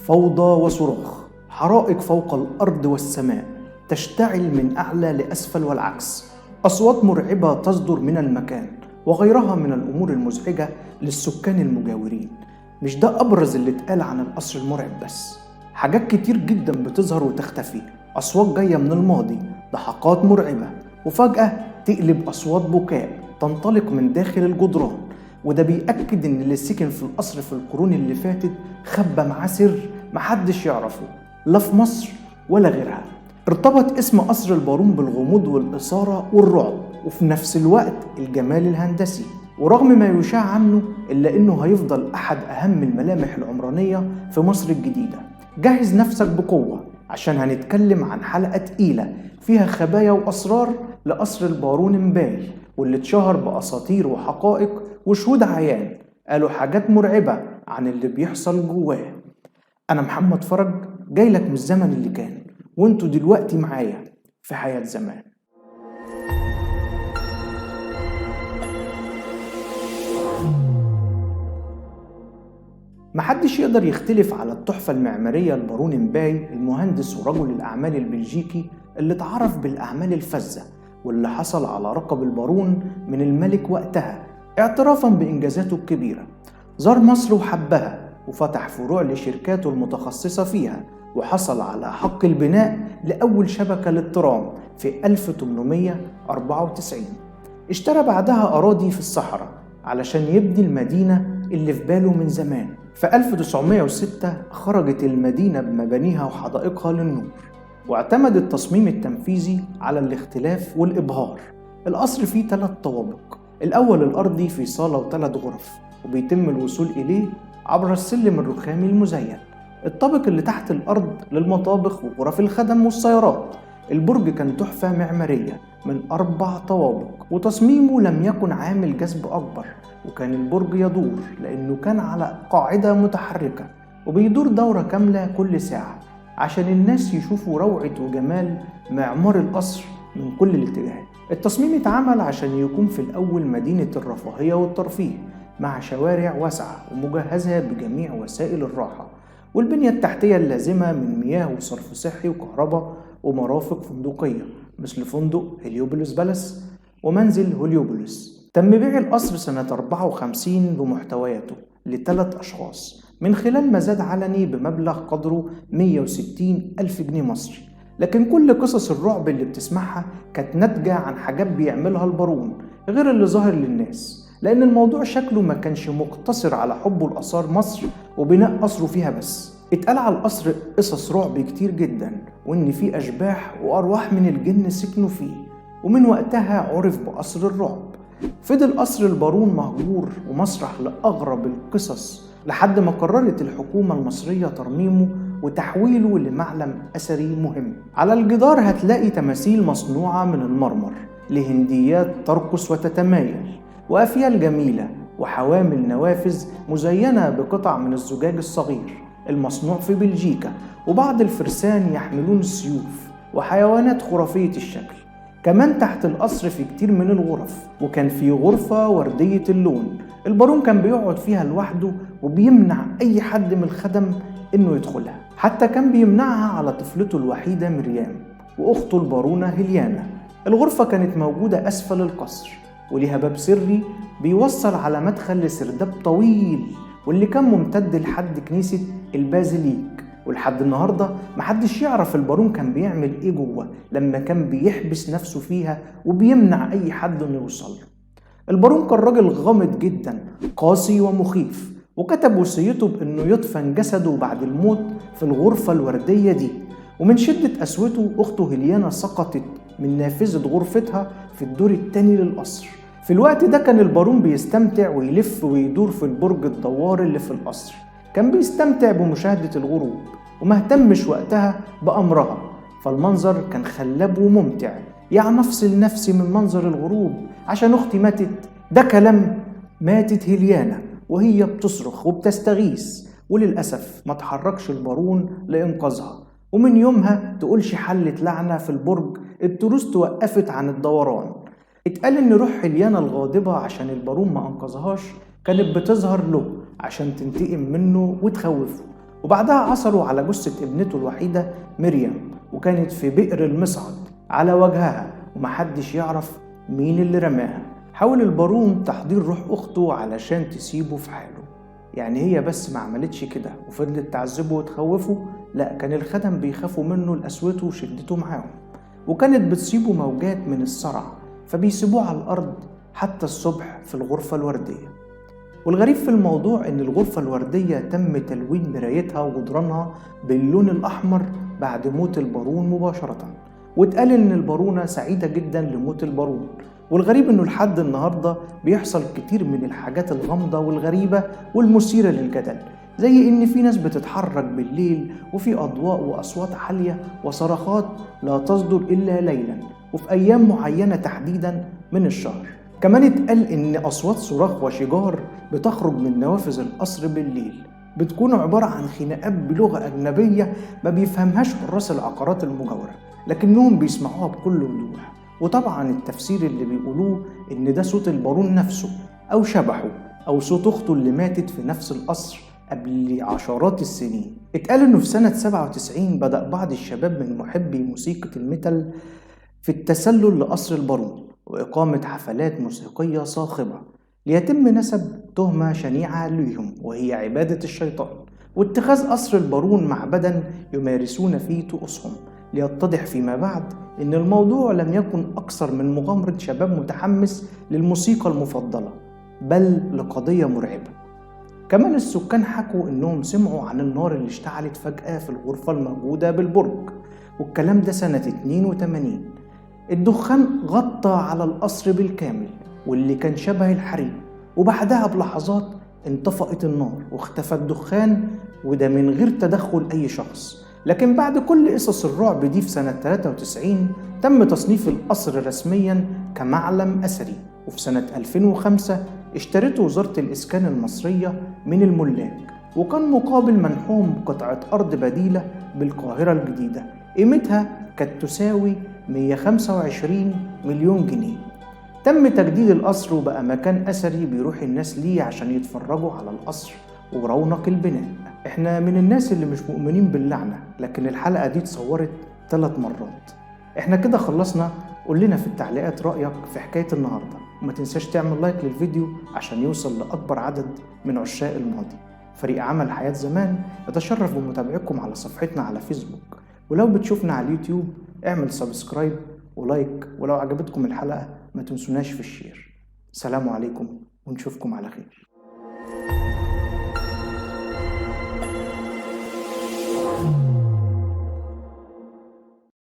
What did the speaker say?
فوضى وصراخ، حرائق فوق الأرض والسماء تشتعل من أعلى لأسفل والعكس، أصوات مرعبة تصدر من المكان، وغيرها من الأمور المزعجة للسكان المجاورين. مش ده أبرز اللي اتقال عن القصر المرعب بس، حاجات كتير جدا بتظهر وتختفي، أصوات جاية من الماضي، ضحكات مرعبة، وفجأة تقلب أصوات بكاء تنطلق من داخل الجدران. وده بيأكد إن اللي سكن في القصر في القرون اللي فاتت خبى معاه سر محدش يعرفه، لا في مصر ولا غيرها. ارتبط اسم قصر البارون بالغموض والإثارة والرعب، وفي نفس الوقت الجمال الهندسي. ورغم ما يشاع عنه إلا إنه هيفضل أحد أهم الملامح العمرانية في مصر الجديدة. جهز نفسك بقوة عشان هنتكلم عن حلقة تقيلة فيها خبايا وأسرار لقصر البارون مباي، واللي اتشهر بأساطير وحقائق وشهود عيان قالوا حاجات مرعبة عن اللي بيحصل جواه. أنا محمد فرج، جاي لك من الزمن اللي كان، وانتوا دلوقتي معايا في حياة زمان. محدش يقدر يختلف على التحفة المعمارية لبارون مباي، المهندس ورجل الأعمال البلجيكي اللي اتعرف بالأعمال الفذة، واللي حصل على لقب البارون من الملك وقتها اعترافا بإنجازاته الكبيرة. زار مصر وحبها، وفتح فروع لشركاته المتخصصة فيها، وحصل على حق البناء لأول شبكة للترام في 1894. اشترى بعدها أراضي في الصحراء علشان يبني المدينة اللي في باله من زمان. في 1906 خرجت المدينة بمبانيها وحدائقها للنور، واعتمد التصميم التنفيذي على الاختلاف والإبهار. القصر فيه 3 طوابق، الأول الأرضي في صالة و3 غرف، وبيتم الوصول إليه عبر السلم الرخامي المزين. الطابق اللي تحت الأرض للمطابخ وغرف الخدم والسيارات. البرج كان تحفة معمارية من 4 طوابق، وتصميمه لم يكن عامل جذب أكبر، وكان البرج يدور لأنه كان على قاعدة متحركة، وبيدور دورة كاملة كل ساعة عشان الناس يشوفوا روعة وجمال معمار القصر من كل الاتجاهات. التصميم اتعمل عشان يكون في الأول مدينة الرفاهية والترفيه، مع شوارع واسعة ومجهزة بجميع وسائل الراحة والبنية التحتية اللازمة من مياه وصرف صحي وكهرباء ومرافق فندقية مثل فندق هليوبوليس بالاس ومنزل هليوبوليس. تم بيع القصر سنة 54 بمحتوياته ل3 أشخاص من خلال مزاد علني بمبلغ قدره 160,000 جنيه مصري. لكن كل قصص الرعب اللي بتسمعها كانت ناتجة عن حاجات بيعملها البارون غير اللي ظاهر للناس، لأن الموضوع شكله ما كانش مقتصر على حبه لآثار مصر وبناء قصره فيها بس. اتقال على القصر قصص رعب كتير جدا، وإن فيه أشباح وأرواح من الجن سكنوا فيه، ومن وقتها عرف بقصر الرعب. فضل قصر البارون مهجور ومسرح لأغرب القصص لحد ما قررت الحكومة المصرية ترميمه وتحويله لمعلم أثري مهم. على الجدار هتلاقي تماثيل مصنوعة من المرمر لهنديات ترقص وتتمايل، وأفيال جميلة، وحوامل نوافذ مزينة بقطع من الزجاج الصغير المصنوع في بلجيكا، وبعض الفرسان يحملون السيوف، وحيوانات خرافية الشكل. كمان تحت القصر في كتير من الغرف، وكان في غرفة وردية اللون البارون كان بيقعد فيها لوحده، وبيمنع أي حد من الخدم إنه يدخلها، حتى كان بيمنعها على طفلته الوحيدة مريم وأخته البارونة هيليانا. الغرفة كانت موجودة أسفل القصر، وليها باب سري بيوصل على مدخل لسرداب طويل، واللي كان ممتد لحد كنيسة البازيليك. ولحد النهاردة محدش يعرف البارون كان بيعمل ايه جوه لما كان بيحبس نفسه فيها وبيمنع اي حد انه يوصل. البارون كان راجل غامض جدا، قاسي ومخيف، وكتب وصيته بانه يدفن جسده بعد الموت في الغرفة الوردية دي. ومن شدة قسوته اخته هيليانا سقطت من نافذة غرفتها في الدور الثاني للقصر. في الوقت ده كان البارون بيستمتع ويلف ويدور في البرج الدوار اللي في القصر، كان بيستمتع بمشاهدة الغروب ومهتمش وقتها بأمرها، فالمنظر كان خلاب وممتع. يعني أفصل نفسي من منظر الغروب عشان أختي ماتت؟ ده كلام. ماتت هيليانا وهي بتصرخ وبتستغيث، وللأسف ما تحركش البارون لإنقاذها. ومن يومها تقولش حلت لعنة في البرج، التروس توقفت عن الدوران. اتقال إن روح هيليانا الغاضبة عشان البارون ما أنقذهاش كانت بتظهر له عشان تنتقم منه وتخوفه، وبعدها عثروا على جثة ابنته الوحيدة مريم، وكانت في بئر المصعد على وجهها ومحدش يعرف مين اللي رماها. حاول البارون تحضير روح أخته علشان تسيبه في حاله، يعني هي بس ما عملتش كده وفضلت تعذبه وتخوفه، لا، كان الخدم بيخافوا منه لقسوته وشدته معاهم، وكانت بتصيبه موجات من الصرع فبيسيبوه على الأرض حتى الصبح في الغرفة الوردية. والغريب في الموضوع إن الغرفة الوردية تم تلوين مرايتها وجدرانها باللون الأحمر بعد موت البارون مباشرة، واتقال إن البارونة سعيدة جدا لموت البارون. والغريب إنه لحد النهاردة بيحصل كتير من الحاجات الغامضة والغريبة والمثيرة للجدل، زي إن في ناس بتتحرك بالليل وفي أضواء وأصوات عالية وصرخات لا تصدر إلا ليلا وفي أيام معينة تحديدا من الشهر. كمان اتقال إن أصوات صراخ وشجار بتخرج من نوافذ القصر بالليل بتكون عبارة عن خناقات بلغة أجنبية ما بيفهمهاش حراس العقارات المجاورة، لكنهم بيسمعوها بكل وضوح. وطبعا التفسير اللي بيقولوه إن ده صوت البارون نفسه أو شبحه أو صوت أخته اللي ماتت في نفس القصر قبل عشرات السنين. اتقال إنه في سنة 97 بدأ بعض الشباب من محبي موسيقى الميتال في التسلل لقصر البارون وإقامة حفلات موسيقية صاخبة ليتم نسب تهمة شنيعة ليهم، وهي عبادة الشيطان واتخاذ قصر البارون معبدا يمارسون فيه طقوسهم. ليتضح فيما بعد إن الموضوع لم يكن أكثر من مغامرة شباب متحمس للموسيقى المفضلة، بل لقضية مرعبة. كمان السكان حكوا إنهم سمعوا عن النار اللي اشتعلت فجأة في الغرفة الموجودة بالبرج، والكلام ده سنة 82. الدخان غطى على القصر بالكامل واللي كان شبه الحريق، وبعدها بلحظات انطفأت النار واختفى الدخان، وده من غير تدخل أي شخص. لكن بعد كل قصص الرعب دي في سنة 93 تم تصنيف القصر رسميا كمعلم أثري، وفي سنة 2005 اشترته وزارة الإسكان المصرية من الملاك، وكان مقابل منحهم قطعة أرض بديلة بالقاهرة الجديدة قيمتها كانت تساوي 125 مليون جنيه. تم تجديد القصر وبقى مكان أثري بيروح الناس ليه عشان يتفرجوا على القصر ورونق البناء. احنا من الناس اللي مش مؤمنين باللعنة، لكن الحلقة دي اتصورت 3 مرات. احنا كده خلصنا. قول لنا في التعليقات رأيك في حكاية النهاردة، وما تنساش تعمل لايك للفيديو عشان يوصل لأكبر عدد من عشاق الماضي. فريق عمل حياة زمان يتشرف بمتابعتكم على صفحتنا على فيسبوك، ولو بتشوفنا على اليوتيوب اعمل سبسكرايب ولايك، ولو عجبتكم الحلقة ما تنسوناش في الشير. سلام عليكم ونشوفكم على خير.